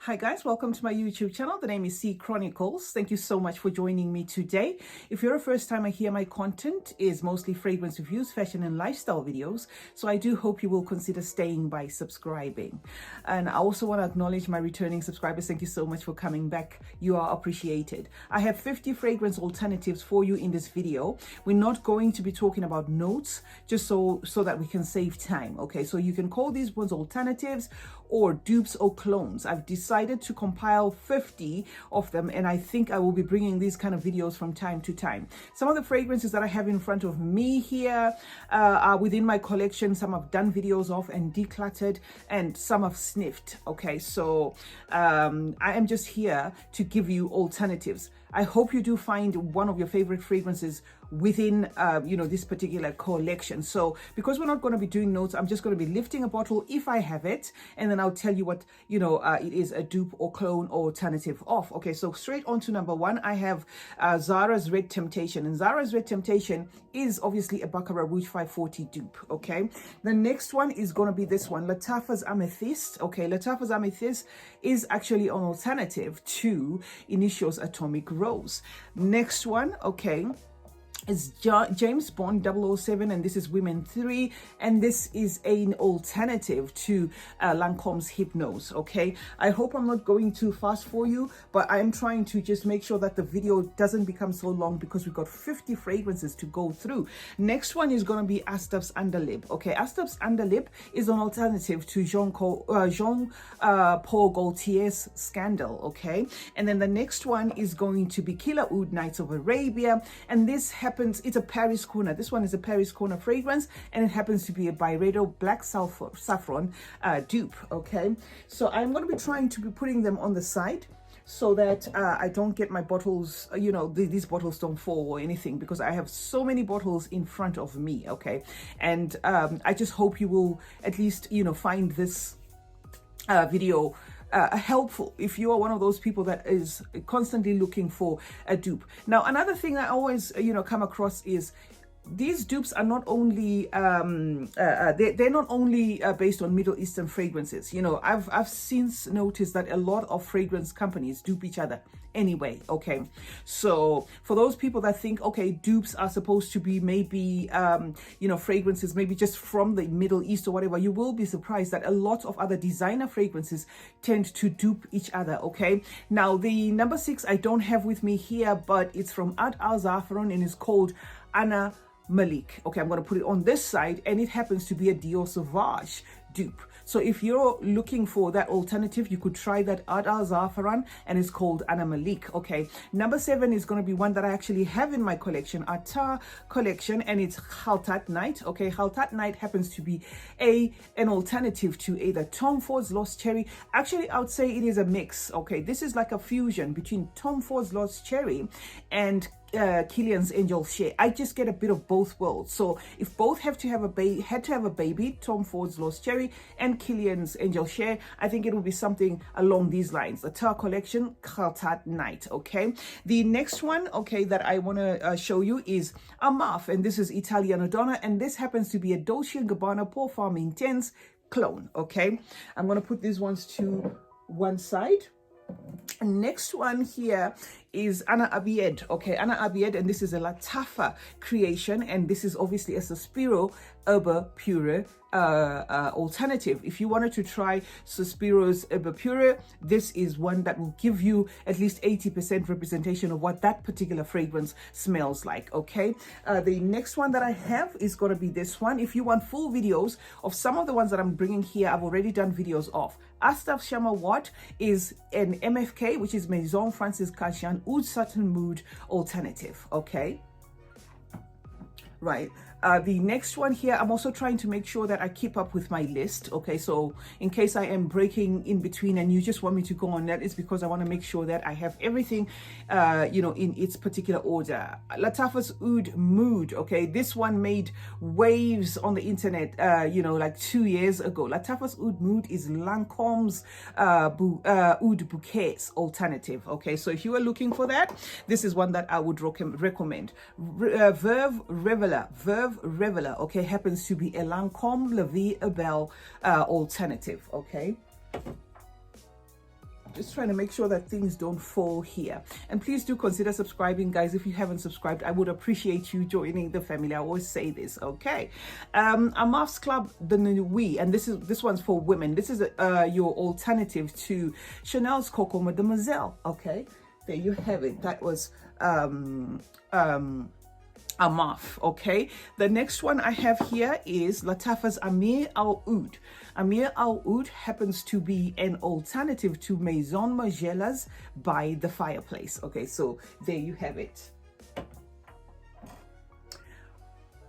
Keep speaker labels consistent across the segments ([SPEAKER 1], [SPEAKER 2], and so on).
[SPEAKER 1] Hi guys, welcome to my YouTube channel. The name is C Chronicles. Thank you so much for joining me today. If you're a first timer here, my content is mostly fragrance reviews, fashion and lifestyle videos. So I do hope you will consider staying by subscribing. And I also want to acknowledge my returning subscribers. Thank you so much for coming back. You are appreciated. I have 50 fragrance alternatives for you in this video. We're not going to be talking about notes, just so that we can save time. Okay, so you can call these ones alternatives or dupes or clones. I've decided to compile 50 of them, and I think I will be bringing these kind of videos from time to time. Some of the fragrances that I have in front of me here are within my collection. Some I've done videos of and decluttered, and some I've sniffed. Okay, so I am just here to give you alternatives. I hope you do find one of your favorite fragrances within this particular collection. So because we're not going to be doing notes, I'm just going to be lifting a bottle if I have it, and then I'll tell you what it is a dupe or clone or alternative of. Okay, so straight on to number one, I have Zara's Red Temptation, and Zara's Red Temptation is obviously a Baccarat Rouge 540 dupe. Okay, the next one is going to be this one, Lattafa's Amethyst. Okay, Lattafa's Amethyst is actually an alternative to Initio's Atomic Rose. Next one, okay, is James Bond 007, and this is Women 3, and this is an alternative to Lancôme's Hypnose. Okay, I hope I'm not going too fast for you, but I'm trying to just make sure that the video doesn't become so long because we've got 50 fragrances to go through. Next one is going to be Astap's Underlip. Okay, Astap's Underlip is an alternative to Jean Paul Gaultier's Scandal. Okay, and then the next one is going to be Killer Oud Nights of Arabia, and this it's a Paris Corner. This one is a Paris Corner fragrance, and it happens to be a Byredo Black Saffron dupe. Okay, so I'm going to be trying to be putting them on the side so that I don't get my bottles, these bottles don't fall or anything, because I have so many bottles in front of me. Okay, and I just hope you will at least find this video helpful if you are one of those people that is constantly looking for a dupe. Now, another thing I always come across is these dupes are not only they're not only based on Middle Eastern fragrances. I've since noticed that a lot of fragrance companies dupe each other anyway. Okay, so for those people that think, okay, dupes are supposed to be maybe fragrances maybe just from the Middle East or whatever, you will be surprised that a lot of other designer fragrances tend to dupe each other. Okay, now the number 6 I don't have with me here, but it's from Oud Satin, and it's called Anna Malik. Okay, I'm going to put it on this side, and it happens to be a Dior Sauvage dupe. So if you're looking for that alternative, you could try that Oud Satin, and it's called Anna Malik. Okay, number 7 is going to be one that I actually have in my collection, Atta collection, and it's Khaltat Night. Okay, Khaltat Night happens to be an alternative to either Tom Ford's Lost Cherry. Actually, I would say it is a mix. Okay, this is like a fusion between Tom Ford's Lost Cherry and Killian's Angel Share. I just get a bit of both worlds. So if both had to have a baby, Tom Ford's Lost Cherry and Killian's Angel Share, I think it will be something along these lines. The Tar collection, Khaltat Night. Okay, the next one, okay, that I want to show you is Amaf, and this is Italiano Donna, and this happens to be a Dolce & Gabbana Parfum Intense clone. Okay, I'm going to put these ones to one side. Next one here is Anna Abied. Okay, Anna Abied, and this is a Lattafa creation, and this is obviously a Sospiro Herba Pure alternative. If you wanted to try Sospiro's Herba Pure, this is one that will give you at least 80% representation of what that particular fragrance smells like. Okay, the next one that I have is going to be this one. If you want full videos of some of the ones that I'm bringing here, I've already done videos of. Astaf Shama Wat is an MFK, which is Maison Margiela Oud Satin Mood alternative. Okay, right. The next one here, I'm also trying to make sure that I keep up with my list. Okay, so in case I am breaking in between and you just want me to go on, that is because I want to make sure that I have everything, in its particular order. Lattafa's Oud Mood. Okay, this one made waves on the internet, like 2 years ago. Lattafa's Oud Mood is Lancôme's Oud Bouquet's alternative. Okay, so if you are looking for that, this is one that I would recommend. Verve Reveler, okay, happens to be a Lancôme La Vie est Belle alternative. Okay, Just trying to make sure that things don't fall here. And please do consider subscribing, guys. If you haven't subscribed, I would appreciate you joining the family. I always say this, okay? Amouage Club, the Nuit, and this one's for women. This is your alternative to Chanel's Coco Mademoiselle, okay? There you have it. That was Amaf, okay? The next one I have here is Lattafa's Amir Al Oud. Amir Al Oud happens to be an alternative to Maison Margiela's by the Fireplace. Okay, so there you have it.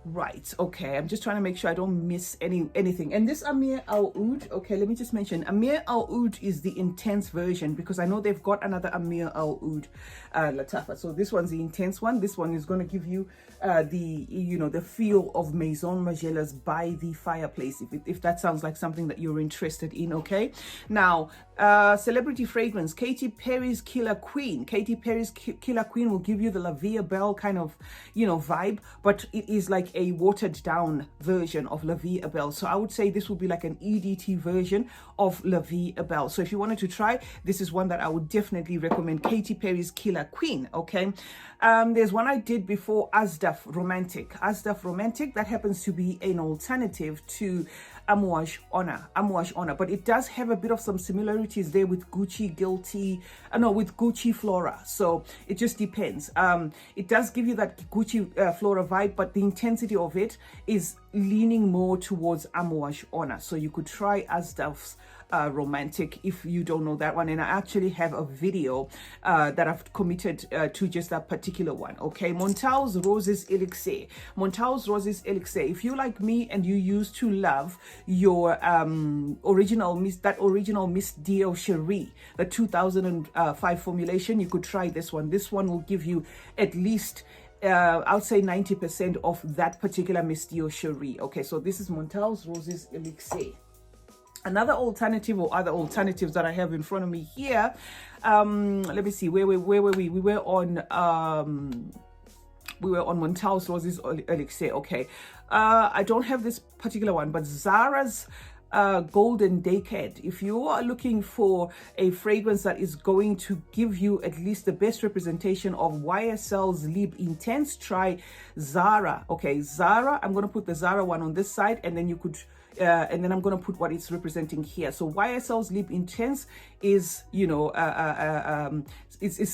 [SPEAKER 1] Right, okay, I'm just trying to make sure I don't miss anything. And this Amir Al Oud, okay, let me just mention, Amir Al Oud is the intense version, because I know they've got another Amir Al Oud Lattafa. So this one's the intense one. This one is going to give you the feel of Maison Margiela's by the Fireplace, if that sounds like something that you're interested in, okay? Now, celebrity fragrance, Katy Perry's Killer Queen. Katy Perry's Killer Queen will give you the La Vie Belle kind of, vibe, but it is like a watered down version of La Vie Belle. So I would say this would be like an EDT version of La Vie Belle. So if you wanted to try, this is one that I would definitely recommend, Katy Perry's Killer Queen, okay? There's one I did before, Asdaf Romantic. Asdaf Romantic, that happens to be an alternative to Amouage Honor, but it does have a bit of some similarities there with Gucci with Gucci Flora. So it just depends. It does give you that Gucci Flora vibe, but the intensity of it is leaning more towards Amouage Honor. So you could try Asdaf's Romantic if you don't know that one, and I actually have a video that I've committed to just that particular one, okay? Montao's Roses Elixir. Montao's Roses Elixir, if you like me and you used to love your original Miss Dior Cherie, the 2005 formulation, you could try this one. This one will give you at least I would say 90% of that particular Miss Dior Cherie. Okay, so this is Montao's Roses Elixir. Another alternative, or other alternatives that I have in front of me here, let me see, where were we? We were on Montao's Roses Elixir. Okay, I don't have this particular one, but Zara's Golden Decade. If you are looking for a fragrance that is going to give you at least the best representation of YSL's Libre Intense, try Zara. Okay, Zara, I'm going to put the Zara one on this side, and then you could and then I'm going to put what it's representing here. So YSL's Libre Intense is, is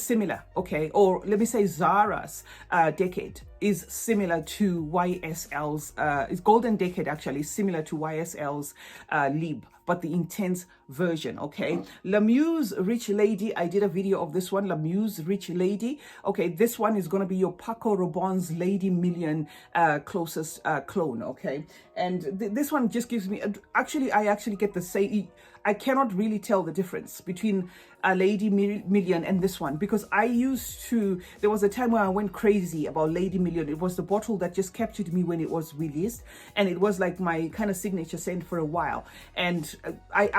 [SPEAKER 1] similar, okay? Or let me say Zara's Decade is similar to YSL's, it's Golden Decade actually, similar to YSL's Libre, but the intense version, okay? Lamuse Rich Lady, I did a video of this one, Lamuse Rich Lady. Okay, this one is going to be your Paco Rabanne's Lady Million closest clone, okay? And this one just gives me, I actually get the same, I cannot really tell the difference between a Lady Million and this one, because there was a time where I went crazy about Lady Million. It was the bottle that just captured me when it was released, and it was like my kind of signature scent for a while. And I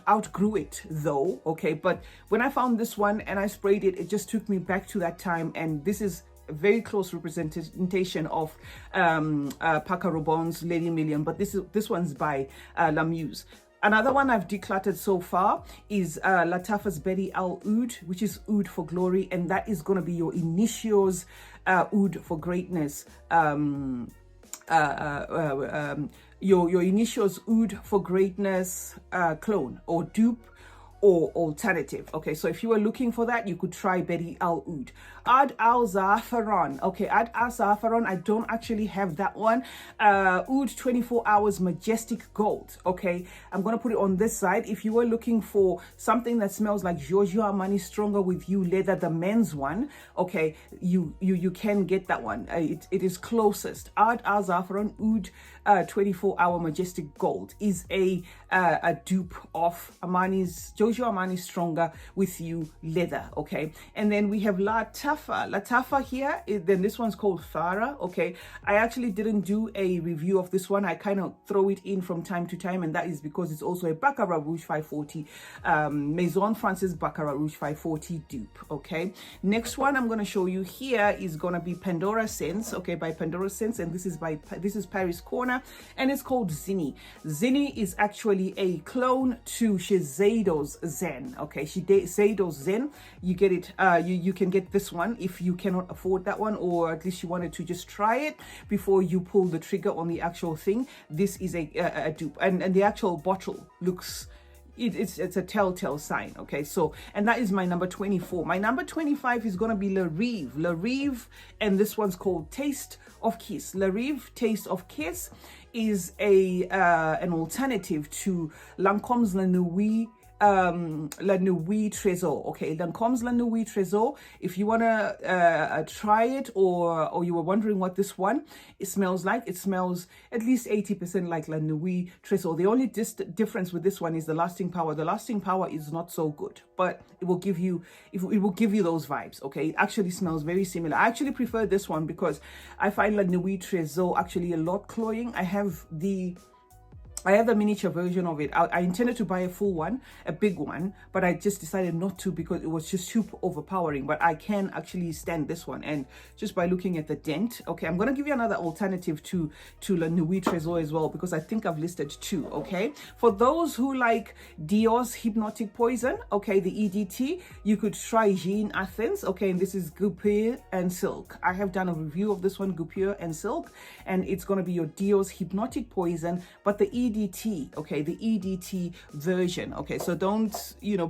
[SPEAKER 1] outgrew it though, okay? But when I found this one and I sprayed it, it just took me back to that time, and this is a very close representation of Paco Rabanne's Lady Million, but this one's by Lamuse. Another one I've decluttered so far is Lattafa's Betty Al Oud, which is Oud for Glory, and that is going to be your Initio's Oud for Greatness, your Initio's Oud for Greatness clone or dupe or alternative. Okay, so if you were looking for that, you could try Betty Al Oud. Oud Al Za'afaran. Okay, Oud Al Za'afaran, I don't actually have that one. Oud 24 Hours Majestic Gold. Okay, I'm going to put it on this side. If you were looking for something that smells like Giorgio Armani Stronger With You Leather, the men's one, okay, you can get that one. It is closest. Oud Al Za'afaran Oud 24 Hour Majestic Gold is a dupe of Giorgio Armani Stronger With You Leather, okay? And then we have Lattafa here, then this one's called Farah, okay? I actually didn't do a review of this one. I kind of throw it in from time to time, and that is because it's also a Baccarat Rouge 540, Maison Francis Baccarat Rouge 540 dupe, okay? Next one I'm going to show you here is going to be Pandora Sense, okay, by Pandora Sense, and this is Paris Corner, and it's called Zinni. Zinni is actually a clone to Shiseido's Zen. Okay, Shiseido Zen. You get it. You can get this one if you cannot afford that one, or at least you wanted to just try it before you pull the trigger on the actual thing. This is a dupe, and the actual bottle looks. It's a telltale sign. Okay, so, and that is my number 24. My number 25 is gonna be La Rive, and this one's called Taste of Kiss. La Rive Taste of Kiss is an alternative to Lancôme's La Nuit Tresor. Okay, Lancôme's La Nuit Tresor. If you wanna try it, or you were wondering what this one it smells like, it smells at least 80% like La Nuit Tresor. The only difference with this one is the lasting power. The lasting power is not so good, but it will give you those vibes. Okay, it actually smells very similar. I actually prefer this one because I find La Nuit Tresor actually a lot cloying. I have the miniature version of it. I intended to buy a full one, a big one, but I just decided not to because it was just too overpowering. But I can actually stand this one, and just by looking at the dent. Okay, I'm gonna give you another alternative to La Nuit Tresor as well, because I think I've listed two. Okay, for those who like Dior's Hypnotic Poison, okay, the EDT, you could try Jean Athens. Okay, and this is Guipure and Silk. I have done a review of this one, Guipure and Silk, and it's gonna be your Dior's Hypnotic Poison, but the EDT, okay, the EDT version. Okay, so don't,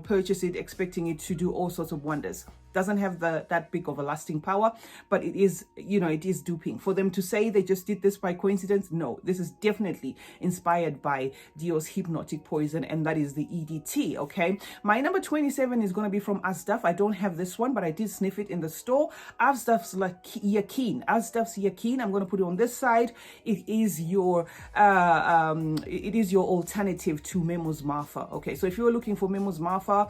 [SPEAKER 1] purchase it expecting it to do all sorts of wonders. Doesn't have that big of a lasting power, but it is, it is duping. For them to say they just did this by coincidence, no, this is definitely inspired by Dior's Hypnotic Poison, and that is the EDT. Okay, my number 27 is going to be from Asdaf. I don't have this one, but I did sniff it in the store. Asdaf's Yakin. I'm going to put it on this side. It is your alternative to Memo's Marfa. Okay, so if you were looking for Memo Marfa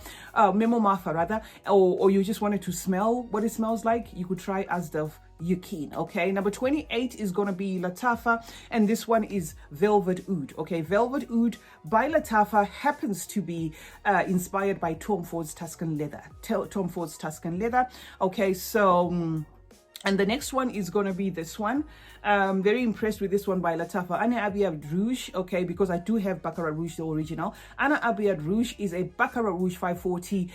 [SPEAKER 1] rather, or you just wanted to smell what it smells like, you could try Asdaf Yakin. Okay, number 28 is gonna be Lattafa, and this one is Velvet Oud. Okay, Velvet Oud by Lattafa happens to be inspired by Tom Ford's Tuscan Leather. Okay, so and the next one is going to be this one. Very impressed with this one by Lattafa. Anna Abiad Rouge, okay, because I do have Baccarat Rouge, the original. Anna Abiad Rouge is a Baccarat Rouge 540,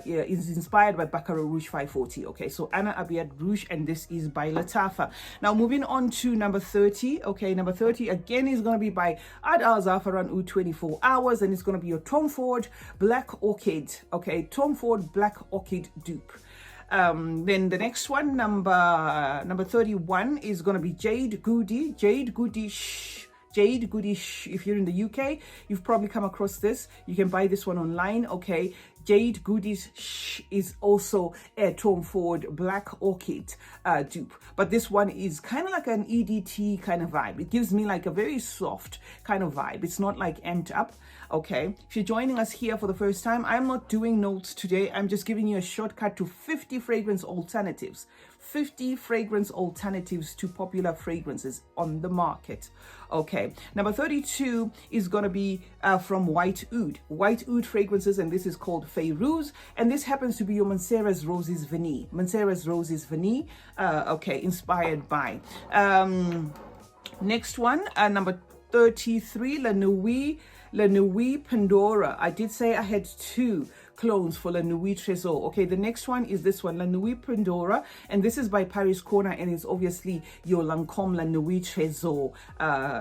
[SPEAKER 1] is inspired by Baccarat Rouge 540, okay. So Anna Abiad Rouge, and this is by Lattafa. Now moving on to number 30, okay. Number 30 again is going to be by Ad Al Za'afaran Oud 24 Hours, and it's going to be your Tom Ford Black Orchid, okay. Tom Ford Black Orchid dupe. Then the next one, number 31, is going to be Jade Goody. If you're in the UK, you've probably come across this. You can buy this one online. Okay, Jade Goody's is also a Tom Ford Black Orchid dupe, but this one is kind of like an EDT kind of vibe. It gives me like a very soft kind of vibe. It's not like amped up. Okay, if you're joining us here for the first time, I'm not doing notes today. I'm just giving you a shortcut to 50 fragrance alternatives. 50 fragrance alternatives to popular fragrances on the market. Okay, number 32 is going to be from White Oud fragrances, and this is called Fayrouz, and this happens to be your Montserrat's Roses Vanille. Okay, inspired by. Next one, number 33, La Nuit Pandora. I did say I had two clones for La Nuit Tresor. Okay, the next one is this one, La Nuit Pandora, and this is by Paris Corner, and it's obviously your Lancôme La Nuit Tresor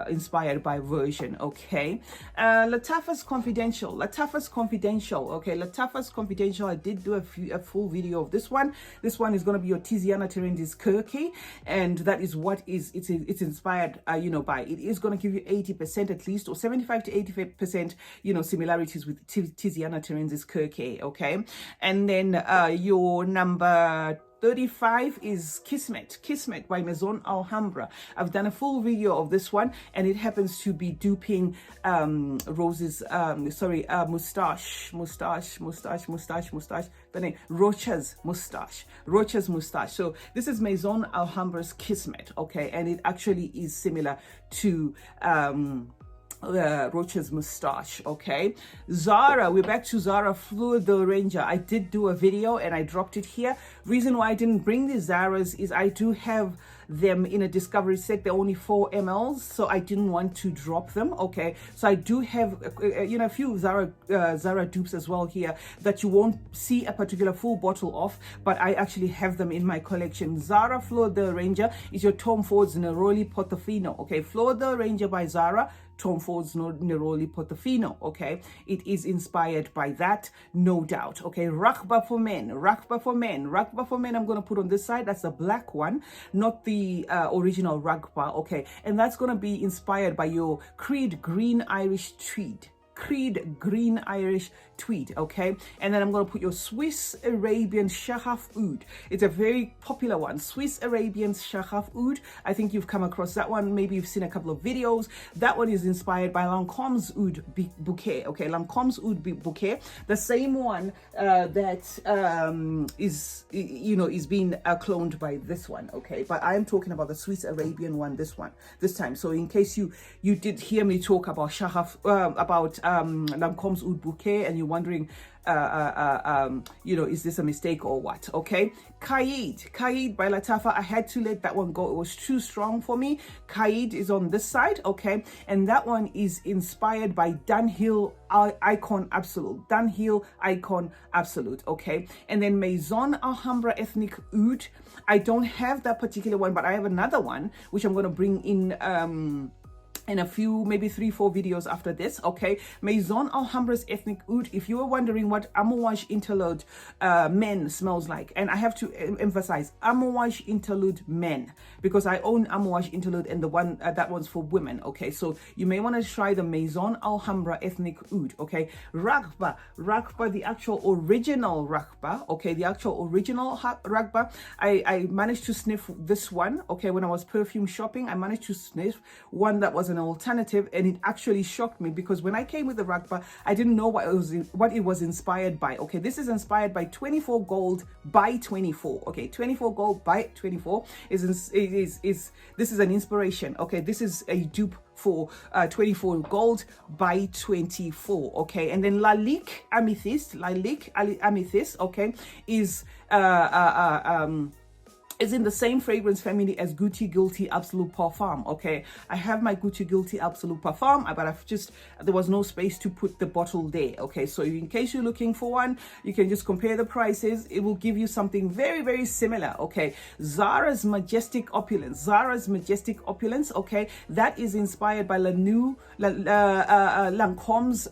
[SPEAKER 1] inspired by version. Okay, Lattafa's Confidential. Okay, Lattafa's Confidential. I did do a full video of this one. This one is going to be your Tiziana Terenzi's Kirky, and that is what it's inspired by. It is going to give you 80% at least, or 75 to 85%, similarities with Tiziana Terenzi's Kirky. Okay, and then your number 35 is Kismet by Maison Alhambra. I've done a full video of this one, and it happens to be duping Rochas Moustache. So this is Maison Alhambra's Kismet, okay, and it actually is similar to Rochas Moustache. Okay, Zara, we're back to Zara Fleur de Ranger. I did do a video and I dropped it here. Reason why I didn't bring these Zaras is I do have them in a discovery set. They're only 4 mls, so I didn't want to drop them. Okay, so I do have you know, a few Zara dupes as well here that you won't see a particular full bottle of, but I actually have them in my collection. Zara Fleur de Ranger is your Tom Ford's Neroli Portofino. Okay, Fleur de Ranger by Zara, Tom Ford's Neroli Portofino. Okay, it is inspired by that, no doubt. Okay, Rakba for men, Rakba for men, Rakba for men. I'm going to put on this side. That's the black one, not the original Rakba. Okay, and that's going to be inspired by your Creed Green Irish Tweed. Creed Green Irish Tweed. Okay, and then I'm going to put your Swiss Arabian Shahaf Oud. It's a very popular one, Swiss Arabian Shahaf Oud. I think you've come across that one, maybe you've seen a couple of videos. That one is inspired by Lancôme Oud Bouquet. Okay, Lancôme Oud Bouquet, the same one that is, you know, is being cloned by this one. Okay, but I'm talking about the Swiss Arabian one this time. So in case you did hear me talk about Shahaf about Lancôme Oud Bouquet and you're wondering, you know, is this a mistake or what? Okay, Kaid by Latafa. I had to let that one go. It was too strong for me. Kaid is on this side. Okay, and that one is inspired by Dunhill Icon Absolute. Dunhill Icon Absolute. Okay, and then Maison Alhambra Ethnic Oud. I don't have that particular one, but I have another one which I'm going to bring in a few, maybe 3-4 videos after this. Okay, Maison Alhambra's Ethnic Oud. If you were wondering what Amouage Interlude Men smells like, and I have to emphasize Amouage Interlude Men, because I own Amouage Interlude, and the one that one's for women. Okay, so you may want to try the Maison Alhambra Ethnic Oud. Okay, Rakba, the actual original Rakba. Okay, the actual original Rakba. I managed to sniff this one. Okay, when I was perfume shopping, I managed to sniff one that was an alternative, and it actually shocked me because when I came with the Rakba, I didn't know what it was inspired by. Okay, this is inspired by 24 gold by 24. Okay, 24 gold by 24 this is an inspiration. Okay, this is a dupe for 24 gold by 24. Okay, and then Lilac Amethyst, okay, is in the same fragrance family as Gucci Guilty Absolute Parfum. Okay, I have my Gucci Guilty Absolute Parfum, but there was no space to put the bottle there. Okay, so in case you're looking for one, you can just compare the prices. It will give you something very, very similar. Okay, Zara's Majestic Opulence. Okay, that is inspired by Lancôme's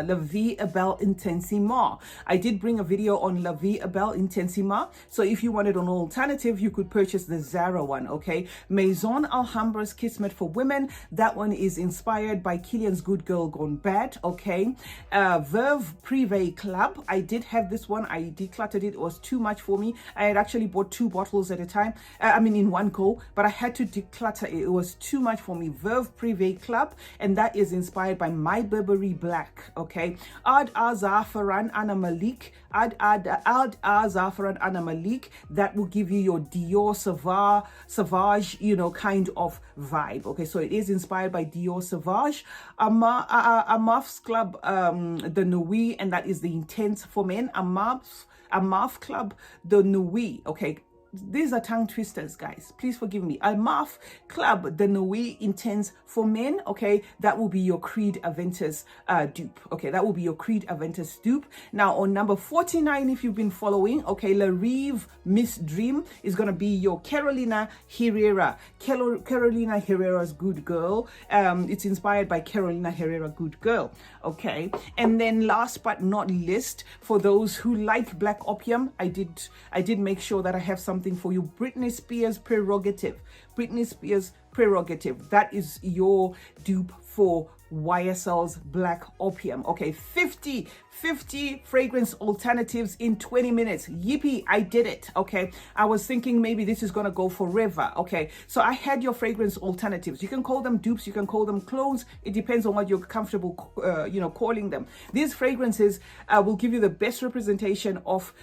[SPEAKER 1] La Vie Belle Intensima. I did bring a video on La Vie Belle Intensima, so if you wanted an alternative, you could purchase the Zara one. Okay, Maison Alhambra's Kismet for Women. That one is inspired by Killian's Good Girl Gone Bad. Okay, Verve Privé Club. I did have this one. I decluttered it. It was too much for me. I had actually bought 2 bottles at a time. In one go, but I had to declutter it. It was too much for me. Verve Privé Club, and that is inspired by My Burberry Black. Okay, Oud Satin Mood. Zafran Anna Malik, that will give you your Dior Sauvage, you know, kind of vibe. Okay, so it is inspired by Dior Sauvage. Amouage Club, the Nuit, and that is the Intense for men. Amouage Club, the Nuit. Okay, these are tongue twisters, guys, please forgive me. Amouage Club, the Nuit Intense for men. Okay, that will be your Creed Aventus dupe. Okay, that will be your Creed Aventus dupe. Now on number 49, if you've been following, okay, La Rive Miss Dream is gonna be your Carolina Herrera. Carolina Herrera's Good Girl. It's inspired by Carolina Herrera Good Girl. Okay, and then last but not least, for those who like Black Opium, I did make sure that I have something for you. Britney Spears Prerogative. That is your dupe for YSL's Black Opium. Okay, 50 fragrance alternatives in 20 minutes. Yippee, I did it. Okay, I was thinking maybe this is gonna go forever. Okay, so I had your fragrance alternatives. You can call them dupes, you can call them clones. It depends on what you're comfortable calling them. These fragrances will give you the best representation of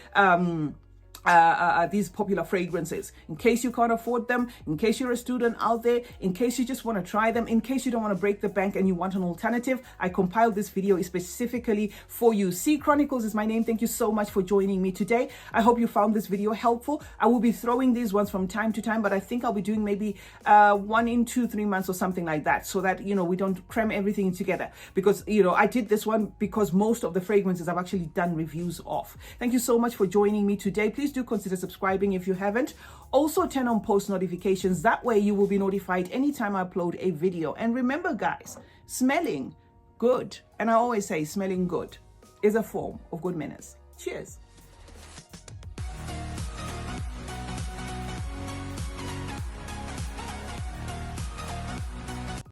[SPEAKER 1] these popular fragrances, in case you can't afford them, in case you're a student out there, in case you just want to try them, in case you don't want to break the bank and you want an alternative. I compiled this video specifically for you. C Chronicles is my name. Thank you so much for joining me today. I hope you found this video helpful. I will be throwing these ones from time to time, but I think I'll be doing maybe 1 in 2-3 months or something like that, so that, you know, we don't cram everything together, because, you know, I did this one because most of the fragrances I've actually done reviews of. Thank you so much for joining me today. Please do consider subscribing if you haven't. Also turn on post notifications. That way you will be notified anytime I upload a video. And remember, guys, smelling good, and I always say smelling good, is a form of good manners. Cheers.